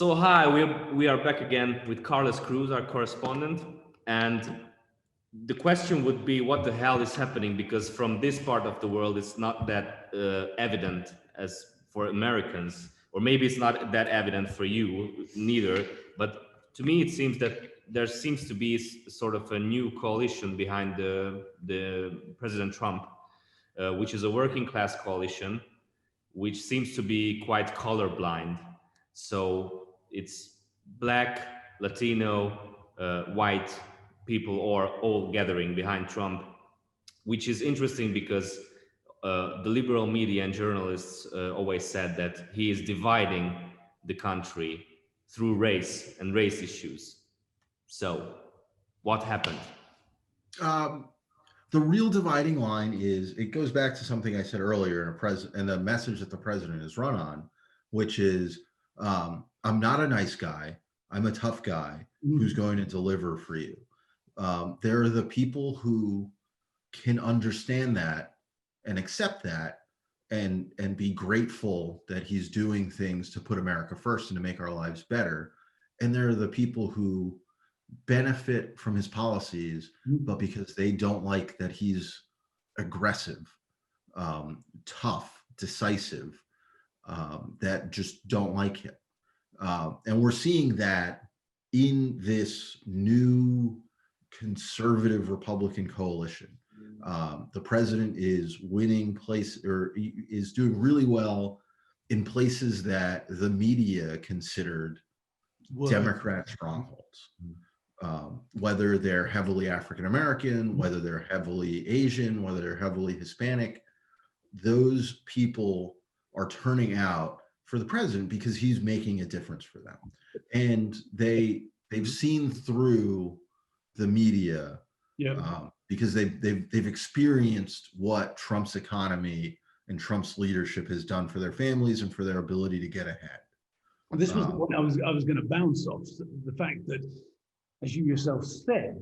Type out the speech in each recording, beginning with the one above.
So hi, we are back again with Carlos Cruz, our correspondent, and the question would be, what the hell is happening? Because from this part of the world, it's not that evident as for Americans, or maybe it's not that evident for you neither. But to me, it seems that there seems to be sort of a new coalition behind the President Trump, which is a working class coalition, which seems to be quite colorblind. So it's black, Latino, white people or all gathering behind Trump, which is interesting because the liberal media and journalists always said that he is dividing the country through race and race issues. So what happened? The real dividing line is, it goes back to something I said earlier in the message that the president is run on, which is, I'm not a nice guy. I'm a tough guy who's going to deliver for you. There are the people who can understand that and accept that and be grateful that he's doing things to put America first and to make our lives better. And there are the people who benefit from his policies, but because they don't like that he's aggressive, tough, decisive, that just don't like him. And we're seeing that in this new conservative Republican coalition. The president is winning is doing really well in places that the media considered Democrat strongholds. Whether they're heavily African-American, whether they're heavily Asian, whether they're heavily Hispanic, those people are turning out for the president because he's making a difference for them. And they've seen through the media, because they've experienced what Trump's economy and Trump's leadership has done for their families and for their ability to get ahead. This was the one I was going to bounce off, the fact that, as you yourself said,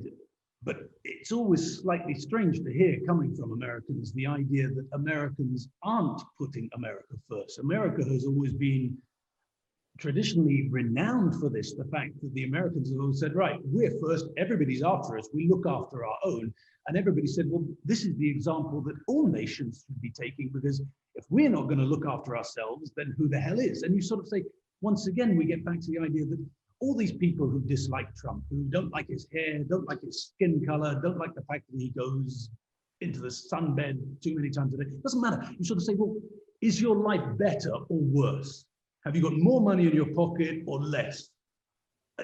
but it's always slightly strange to hear coming from Americans, the idea that Americans aren't putting America first. America has always been traditionally renowned for this, the fact that the Americans have always said, right, we're first, everybody's after us, we look after our own. And everybody said, well, this is the example that all nations should be taking, because if we're not going to look after ourselves, then who the hell is? And you sort of say, once again, we get back to the idea that all these people who dislike Trump, who don't like his hair, don't like his skin color, don't like the fact that he goes into the sunbed too many times a day, doesn't matter. You sort of say, well, is your life better or worse? Have you got more money in your pocket or less?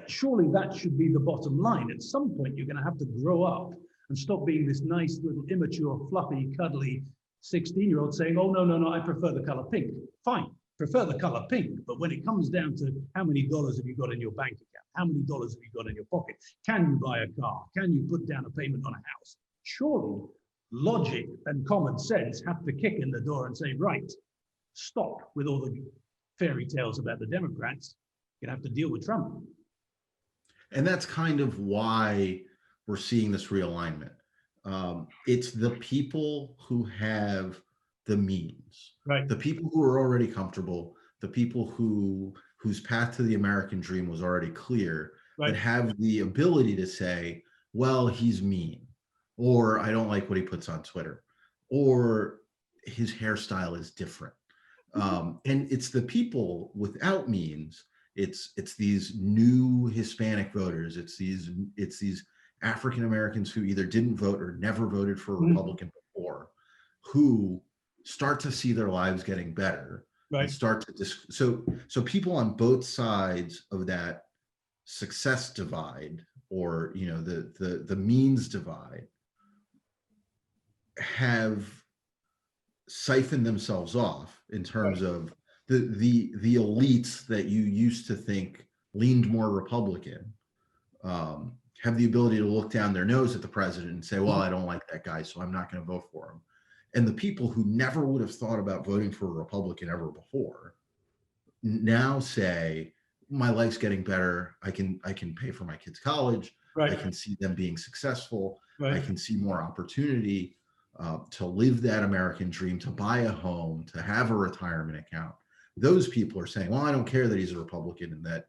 Surely that should be the bottom line. At some point, you're going to have to grow up and stop being this nice little immature, fluffy, cuddly 16-year-old saying, oh, no, I prefer the color pink. Fine. Prefer the color pink, but when it comes down to how many dollars have you got in your bank account, how many dollars have you got in your pocket, can you buy a car, can you put down a payment on a house? Surely logic and common sense have to kick in the door and say, right, stop with all the fairy tales about the Democrats. You're gonna have to deal with Trump. And that's kind of why we're seeing this realignment. It's the people who have the means, right? The people who are already comfortable, the people whose path to the American dream was already clear, right, that have the ability to say, well, he's mean, or I don't like what he puts on Twitter, or his hairstyle is different. And it's the people without means. It's these new Hispanic voters. It's these African Americans who either didn't vote or never voted for a Republican before, who start to see their lives getting better, right, and start to so people on both sides of that success divide, or the means divide, have siphoned themselves off in terms of the elites that you used to think leaned more Republican, have the ability to look down their nose at the president and say, well, I don't like that guy, so I'm not going to vote for him. And the people who never would have thought about voting for a Republican ever before now say, my life's getting better. I can pay for my kids' college. Right. I can see them being successful. Right. I can see more opportunity to live that American dream, to buy a home, to have a retirement account. Those people are saying, well, I don't care that he's a Republican and that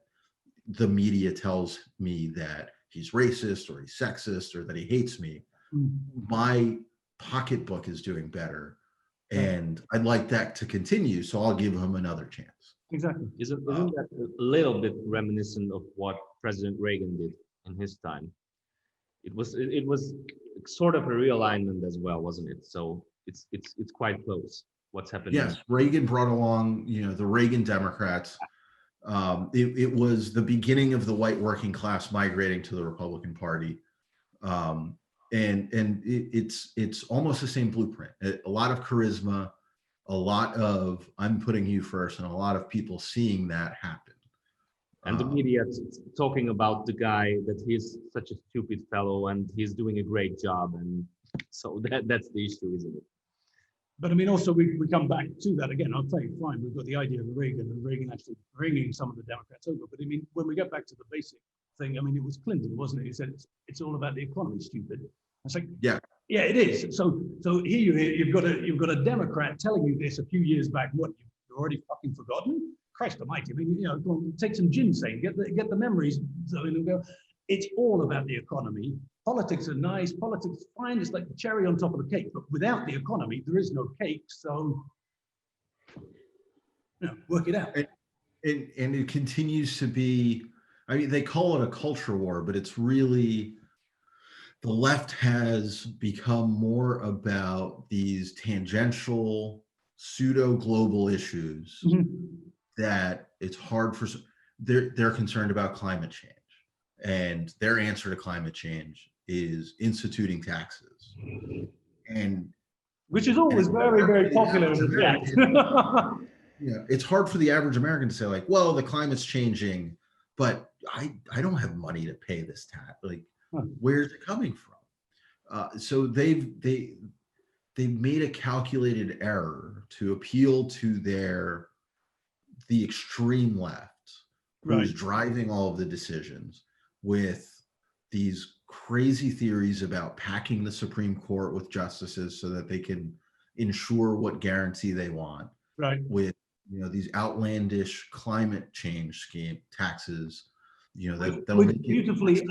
the media tells me that he's racist or he's sexist or that he hates me, my pocketbook is doing better. And I'd like that to continue, so I'll give him another chance. Exactly. Isn't that a little bit reminiscent of what President Reagan did in his time? It was sort of a realignment as well, wasn't it? So it's quite close. What's happening? Yes, Reagan brought along, the Reagan Democrats. It was the beginning of the white working class migrating to the Republican Party. It's almost the same blueprint. A lot of charisma, a lot of I'm putting you first, and a lot of people seeing that happen. And the media talking about the guy that he's such a stupid fellow and he's doing a great job, and so that's the issue, isn't it? But I mean, also we come back to that again. I'll tell you, fine, we've got the idea of Reagan and Reagan actually bringing some of the Democrats over. But I mean, when we get back to the basic thing, I mean, it was Clinton, wasn't it? He said it's all about the economy, stupid. It's like, yeah, it is. So here you've got a Democrat telling you this a few years back. What, you've already fucking forgotten? Christ almighty! I mean, go on, take some ginseng, get the memories. So go. It's all about the economy. Politics are nice. Politics is fine. It's like the cherry on top of the cake. But without the economy, there is no cake. So, work it out. And it continues to be. I mean, they call it a culture war, but it's really the left has become more about these tangential pseudo-global issues that it's hard for. They're concerned about climate change. And their answer to climate change is instituting taxes, and which is always very, very popular. It's hard for the average American to say, like, well, the climate's changing, but I don't have money to pay this tax. Like, where's it coming from? So they've made a calculated error to appeal to the extreme left, who's driving all of the decisions, with these crazy theories about packing the Supreme Court with justices so that they can ensure what guarantee they want. Right. With these outlandish climate change taxes, that'll make beautifully.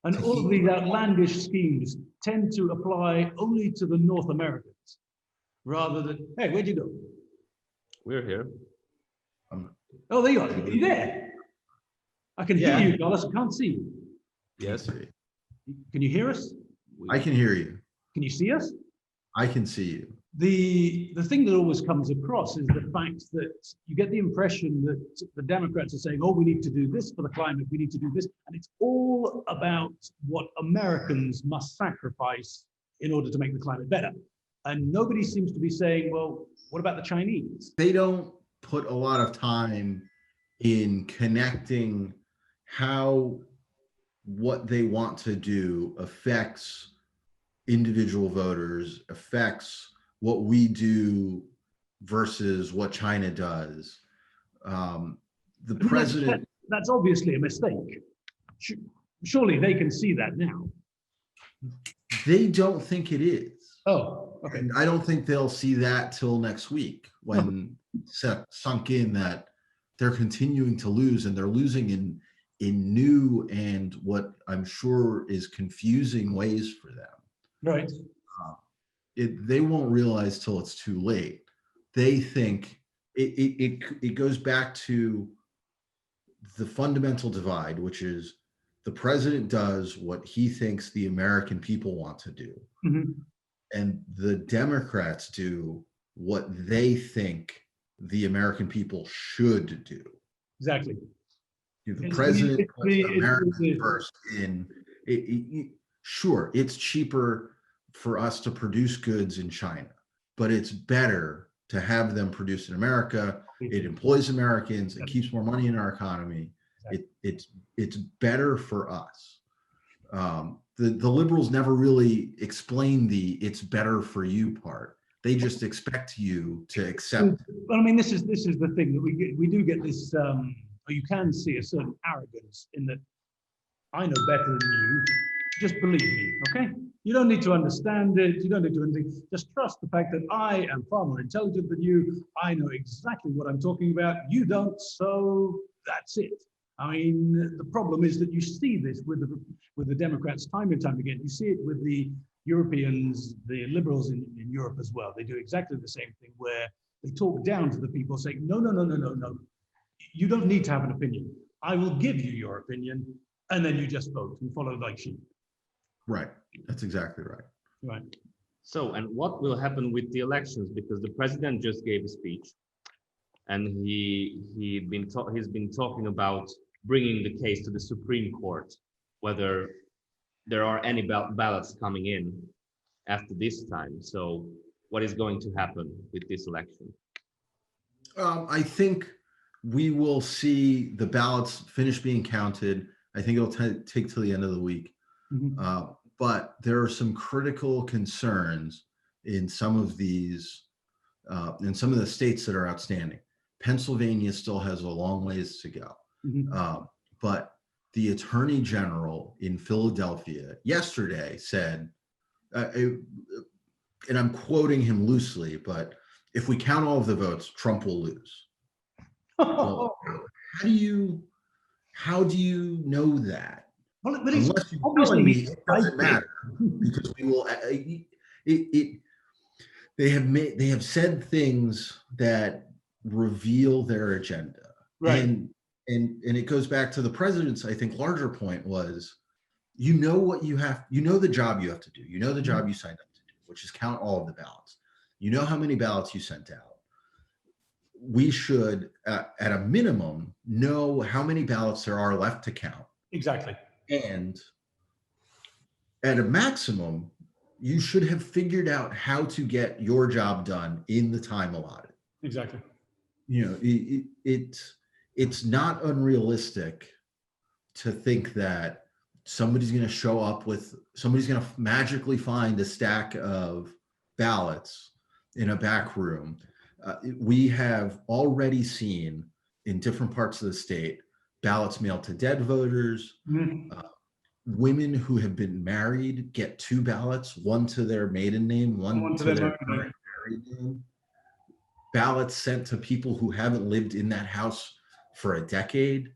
And all of these outlandish schemes tend to apply only to the North Americans, rather than, hey, where'd you go? We're here. Oh, there you are. Are you there? I can hear you, Carlos. I can't see you. Yes. Can you hear us? I can hear you. Can you see us? I can see you. The thing that always comes across is the fact that you get the impression that the Democrats are saying, oh, we need to do this for the climate, we need to do this. And it's all about what Americans must sacrifice in order to make the climate better. And nobody seems to be saying, well, what about the Chinese? They don't put a lot of time in connecting how what they want to do affects individual voters, affects what we do versus what China does. The president... That's obviously a mistake. Surely they can see that now. They don't think it is. Oh, okay. And I don't think they'll see that till next week, when sunk in that they're continuing to lose, and they're losing in new and what I'm sure is confusing ways for them. Right. They won't realize till it's too late. They think it goes back to the fundamental divide, which is the president does what he thinks the American people want to do. And the Democrats do what they think the American people should do. Exactly. The president puts America first sure, it's cheaper for us to produce goods in China, but it's better to have them produced in America. It employs Americans, it keeps more money in our economy. It's better for us. The liberals never really explain the "it's better for you" part. They just expect you to accept. Well, I mean, this is the thing that we do get this. Or you can see a certain arrogance in that I know better than you. Just believe me, okay? You don't need to understand it. You don't need to do anything. Just trust the fact that I am far more intelligent than you. I know exactly what I'm talking about. You don't, so that's it. I mean, the problem is that you see this with the Democrats time and time again. You see it with the Europeans, the liberals in Europe as well. They do exactly the same thing where they talk down to the people saying, no, no, no, no, no, no. You don't need to have an opinion. I will give you your opinion, and then you just vote and follow like sheep. Right. That's exactly right. Right. So, and what will happen with the elections? Because the president just gave a speech, and he's been talking about bringing the case to the Supreme Court, whether there are any ballots coming in after this time. So, what is going to happen with this election? I think we will see the ballots finish being counted. I think it'll take till the end of the week. Mm-hmm. But there are some critical concerns in some of these, in some of the states that are outstanding. Pennsylvania still has a long ways to go. Mm-hmm. But the Attorney General in Philadelphia yesterday said, and I'm quoting him loosely, but if we count all of the votes, Trump will lose. Well, how do you know that? Well, Unless you're telling me it doesn't matter, because we will. They have said things that reveal their agenda, right. and it goes back to the president's, I think, larger point was, you know what you have, you know the job you have to do, you know the job you signed up to do, which is count all of the ballots. You know how many ballots you sent out. We should, at a minimum, know how many ballots there are left to count. Exactly. And at a maximum, you should have figured out how to get your job done in the time allotted. Exactly. You know, it's not unrealistic to think that somebody's going to magically find a stack of ballots in a back room. We have already seen in different parts of the state ballots mailed to dead voters. Mm-hmm. Women who have been married get 2 ballots, one to their maiden name, one to their current married name. Ballots sent to people who haven't lived in that house for a decade.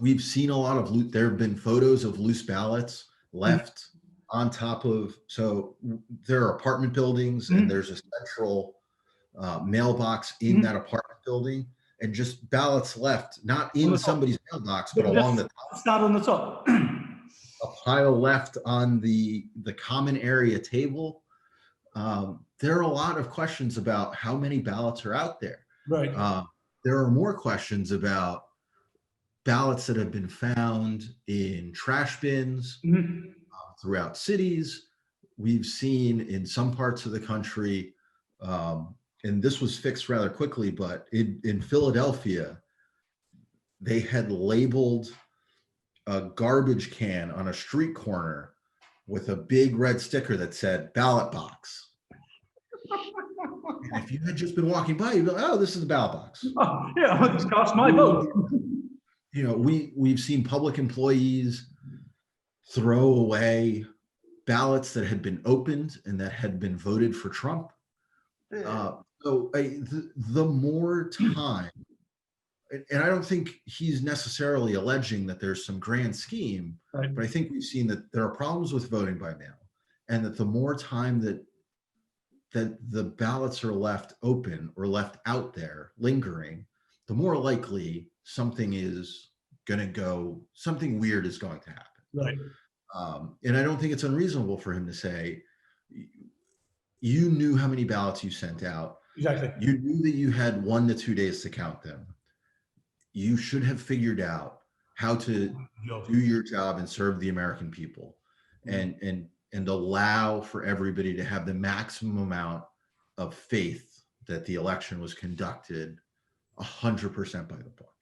We've seen a lot of there have been photos of loose ballots left on top of, so there are apartment buildings and there's a central mailbox in that apartment building, and just ballots left, not in somebody's mailbox, but along the top. It's not on the top. A pile left on the common area table. There are a lot of questions about how many ballots are out there. Right. There are more questions about ballots that have been found in trash bins throughout cities. We've seen in some parts of the country, and this was fixed rather quickly, but in Philadelphia, they had labeled a garbage can on a street corner with a big red sticker that said ballot box. And if you had just been walking by, you'd be like, oh, this is the ballot box. Oh, yeah, it's cast my vote. You know, we've seen public employees throw away ballots that had been opened and that had been voted for Trump. So the more time, and I don't think he's necessarily alleging that there's some grand scheme, right, but I think we've seen that there are problems with voting by mail, and that the more time that the ballots are left open or left out there lingering, the more likely something weird is going to happen. Right. And I don't think it's unreasonable for him to say, you knew how many ballots you sent out. Exactly. You knew that you had 1 to 2 days to count them. You should have figured out how to do your job and serve the American people, and allow for everybody to have the maximum amount of faith that the election was conducted 100% by the book.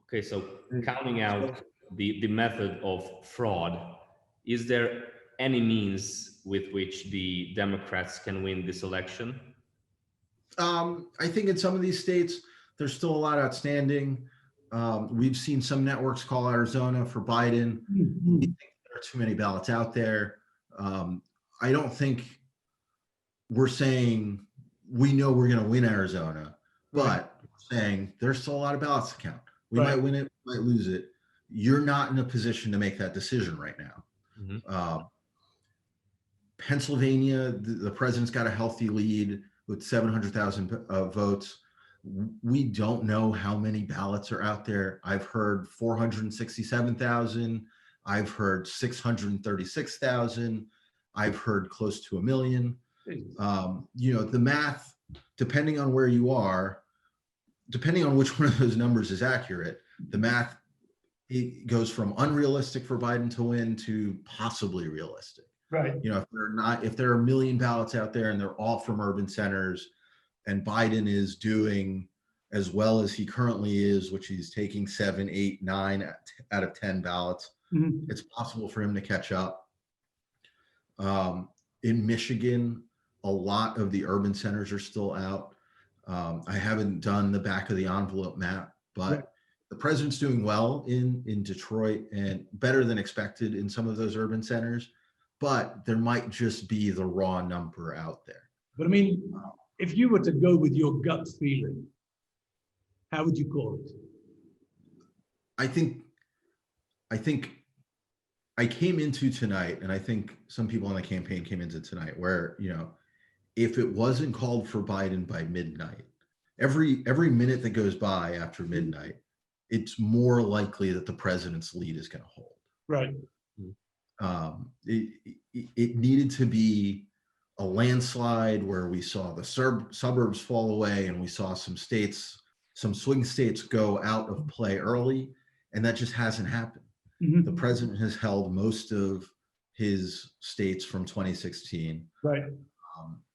Okay, so counting out the method of fraud, is there any means with which the Democrats can win this election? I think in some of these states, there's still a lot outstanding. We've seen some networks call Arizona for Biden. We think there are too many ballots out there. I don't think we're saying we know we're going to win Arizona, but we're saying there's still a lot of ballots to count. We Right. might win it, we might lose it. You're not in a position to make that decision right now. Mhm. Pennsylvania, the president's got a healthy lead with 700,000 votes. We don't know how many ballots are out there. I've heard 467,000. I've heard 636,000. I've heard close to 1 million. You know, the math, depending on where you are, depending on which one of those numbers is accurate, the math, it goes from unrealistic for Biden to win to possibly realistic. Right. You know, if there are 1 million ballots out there and they're all from urban centers, and Biden is doing as well as he currently is, which he's taking 7, 8, 9 out of 10 ballots, it's possible for him to catch up. In Michigan, a lot of the urban centers are still out. I haven't done the back of the envelope map, but the president's doing well in Detroit and better than expected in some of those urban centers, but there might just be the raw number out there. But I mean, if you were to go with your gut feeling, how would you call it? I think I came into tonight, and I think some people on the campaign came into tonight where, you know, if it wasn't called for Biden by midnight, every minute that goes by after midnight, it's more likely that the president's lead is going to hold. Right. It needed to be a landslide where we saw the suburbs fall away and we saw some swing states go out of play early, and that just hasn't happened. The president has held most of his states from 2016. Right.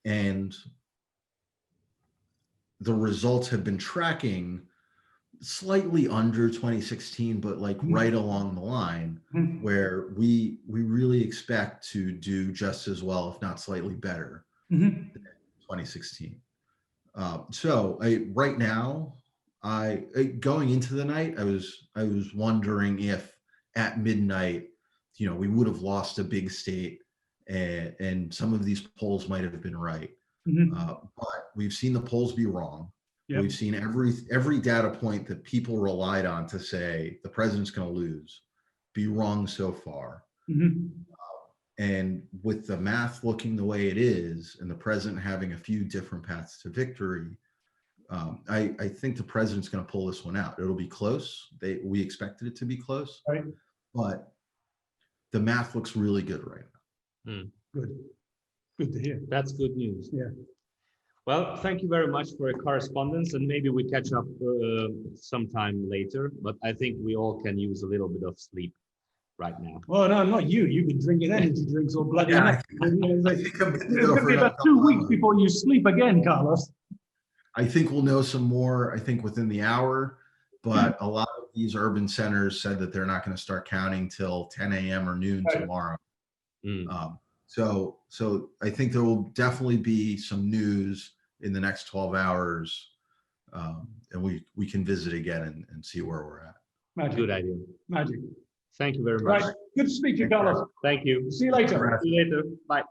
And the results have been tracking slightly under 2016, but like right along the line where we really expect to do just as well, if not slightly better than 2016. So right now, going into the night, I was wondering if at midnight, you know, we would have lost a big state, and some of these polls might have been right. But we've seen the polls be wrong. Yep. We've seen every data point that people relied on to say the president's going to lose be wrong so far. And with the math looking the way it is, and the president having a few different paths to victory, I think the president's going to pull this one out. It'll be close. We expected it to be close, right? But the math looks really good right now. Good to hear. That's good news. Yeah. Well, thank you very much for your correspondence, and maybe we catch up sometime later, but I think we all can use a little bit of sleep right now. Well, no, not you. You've been drinking energy drinks all bloody night. I think I'm It's going to be about 2 weeks before you sleep again, Carlos. I think we'll know some more, I think, within the hour, but a lot of these urban centers said that they're not going to start counting till 10 a.m. or noon tomorrow. So I think there will definitely be some news in the next 12 hours, and we can visit again and see where we're at. Magic. Good idea. Magic. Thank you very much. Right. Good to speak to you, Carlos. Thank you. See you later. See you later. Bye.